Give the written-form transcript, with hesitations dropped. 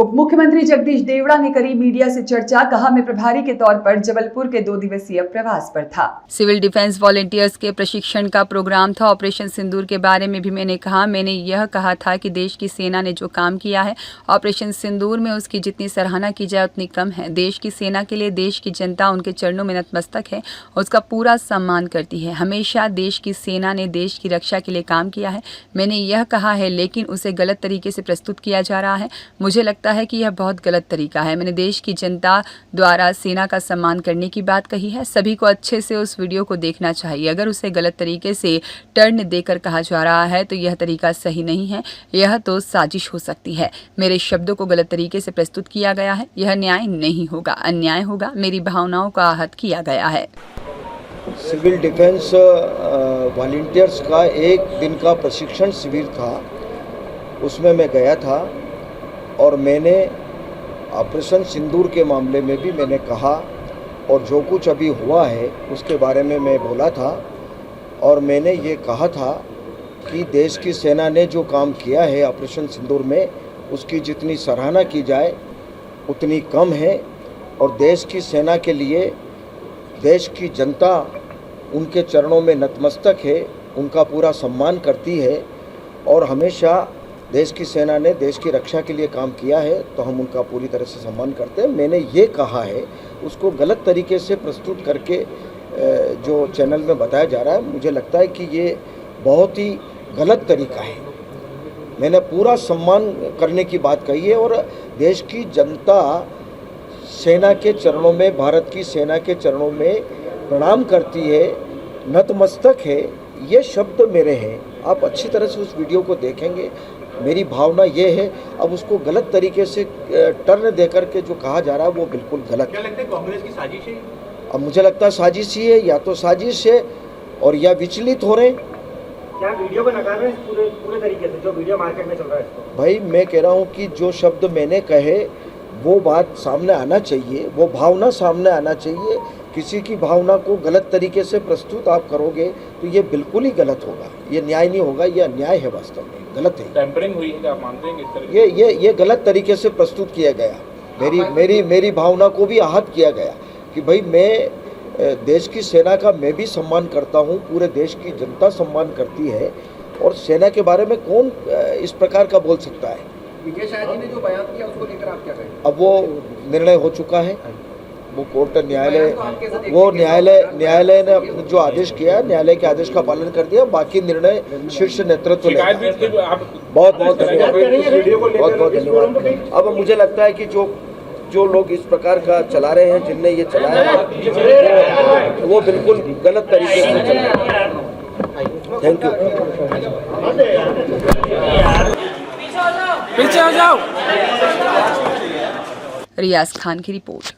उप मुख्यमंत्री जगदीश देवड़ा ने करी मीडिया से चर्चा, कहा मैं प्रभारी के तौर पर जबलपुर के 2 दिवसीय प्रवास पर था। सिविल डिफेंस वॉलेंटियर्स के प्रशिक्षण का प्रोग्राम था। ऑपरेशन सिंदूर के बारे में भी मैंने यह कहा था कि देश की सेना ने जो काम किया है ऑपरेशन सिंदूर में, उसकी जितनी सराहना की जाए उतनी कम है। देश की सेना के लिए देश की जनता उनके चरणों में नतमस्तक है, उसका पूरा सम्मान करती है। हमेशा देश की सेना ने देश की रक्षा के लिए काम किया है, मैंने यह कहा है, लेकिन उसे गलत तरीके से प्रस्तुत किया जा रहा है। मुझे लगता है कि यह बहुत गलत तरीका है। मैंने देश की जनता द्वारा सेना का सम्मान करने की बात कही है। सभी को अच्छे से उस वीडियो को देखना चाहिए। अगर उसे गलत तरीके से टर्न देकर कहा जा रहा है तो यह तरीका सही नहीं है, यह तो साजिश हो सकती है। मेरे शब्दों को गलत तरीके से प्रस्तुत किया गया है, यह न्याय नहीं होगा, अन्याय होगा। मेरी भावनाओं का आहत किया गया है। सिविल डिफेंस वॉलंटियर्स का 1 दिन का प्रशिक्षण शिविर था, उसमें मैं गया था और मैंने ऑपरेशन सिंदूर के मामले में भी मैंने कहा और जो कुछ अभी हुआ है उसके बारे में मैं बोला था। और मैंने ये कहा था कि देश की सेना ने जो काम किया है ऑपरेशन सिंदूर में, उसकी जितनी सराहना की जाए उतनी कम है। और देश की सेना के लिए देश की जनता उनके चरणों में नतमस्तक है, उनका पूरा सम्मान करती है। और हमेशा देश की सेना ने देश की रक्षा के लिए काम किया है तो हम उनका पूरी तरह से सम्मान करते हैं। मैंने ये कहा है, उसको गलत तरीके से प्रस्तुत करके जो चैनल में बताया जा रहा है, मुझे लगता है कि ये बहुत ही गलत तरीका है। मैंने पूरा सम्मान करने की बात कही है और देश की जनता सेना के चरणों में, भारत की सेना के चरणों में प्रणाम करती है, नतमस्तक है। ये शब्द मेरे हैं। आप अच्छी तरह से उस वीडियो को देखेंगे। मेरी भावना ये है, अब उसको गलत तरीके से टर्न देकर के जो कहा जा रहा है वो बिल्कुल गलत है। क्या लगता है कांग्रेस की साजिश है? अब मुझे लगता है साजिश ही है, या तो साजिश है और या विचलित हो रहे हैं। क्या वीडियो को नकार रहे हैं पूरे तरीके से, जो वीडियो मार्केट में चल रहा है इसको? भाई मैं कह रहा हूँ कि जो शब्द मैंने कहे वो बात सामने आना चाहिए, वो भावना सामने आना चाहिए। किसी की भावना को गलत तरीके से प्रस्तुत आप करोगे तो ये बिल्कुल ही गलत होगा, ये न्याय नहीं होगा, ये अन्याय है, वास्तव में गलत है। टेम्परिंग हुई है, आप मानते हैं इस तरह? ये गलत तरीके से प्रस्तुत किया गया। मेरी भावना को भी आहत किया गया कि भाई मैं देश की सेना का मैं भी सम्मान करता हूँ, पूरे देश की जनता सम्मान करती है और सेना के बारे में कौन इस प्रकार का बोल सकता है। विजय शाह जी ने जो बयान किया उसको लेकर आप क्या कहेंगे? अब वो निर्णय हो चुका है, वो कोर्ट न्यायालय ने जो आदेश किया, न्यायालय के आदेश का पालन कर दिया। बाकी निर्णय शीर्ष नेतृत्व लेगा। बहुत बहुत धन्यवाद, बहुत बहुत धन्यवाद। अब मुझे लगता है कि जो लोग इस प्रकार का चला रहे हैं, जिनने ये चलाया है, वो बिल्कुल गलत तरीके से चला रहे हैं। Thank you. पीछे हो जाओ। रियाज खान की रिपोर्ट।